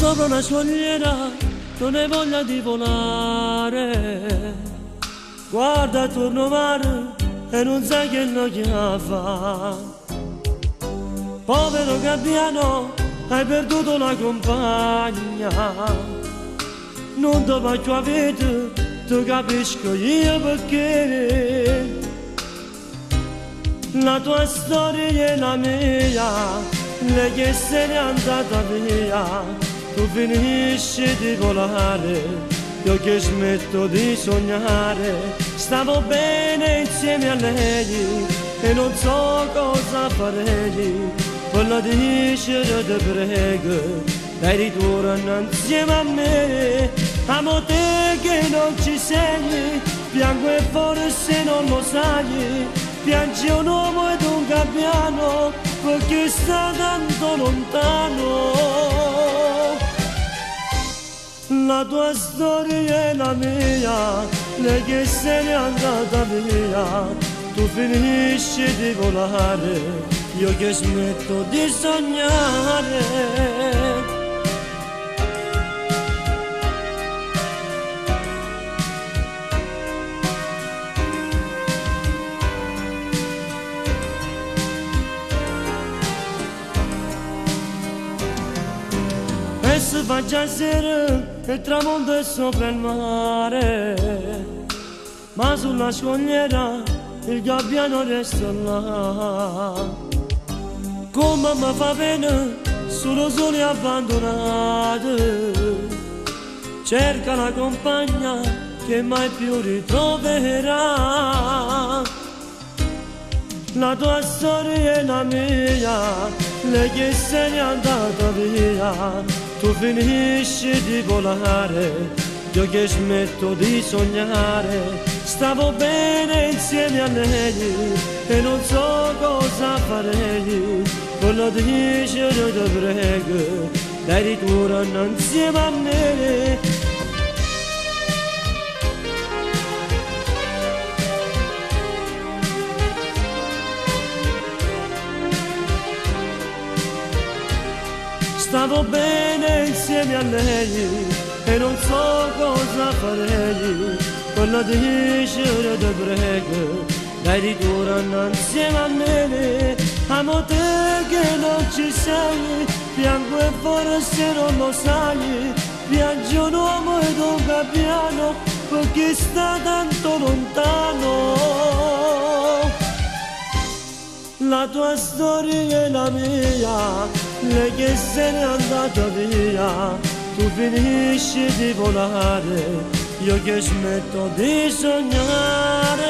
sopra una scogliera non hai voglia di volare, guarda attorno mare e non sai che noia fa. Povero gabbiano, hai perduto la compagna, non ti faccio avere, ti capisco io perché. La tua storia è la mia, lei che se n'è andata via, tu finisci di volare, io che smetto di sognare. Stavo bene insieme a lei e non so cosa farei, voglio dicere ti prego, dai ritorna insieme a me. Amo te che non ci sei, piango e forse non lo sai, piangi un uomo ed un gabbiano perché sta tanto lontano. La tua storia è la mia, lei che se n'è andata via, tu finisci di volare, io che smetto di sognare. E si fa già sera e il tramonto è sopra il mare, ma sulla scogliera il gabbiano resta là. Come mi fa pena solo soli abbandonati, cerca la compagna che mai più ritroverà. La tua storia è la mia, lei che se n'è andata via, tu finisci di volare, io che smetto di sognare. Stavo bene insieme a lei e non so cosa farei, voglio dicere ti prego, dai ritorna insieme a me. Stavo bene insieme a lei e non so cosa farei, voglio dicere ti prego, dai ritorna insieme a me. Amo te che non ci sei, piango e forse non lo sai, piangi un uomo ed un gabbiano perché sta tanto lontano. La tua storia è la mia, lei che se n'è andata via, tu finisci di volare, io che smetto di sognare.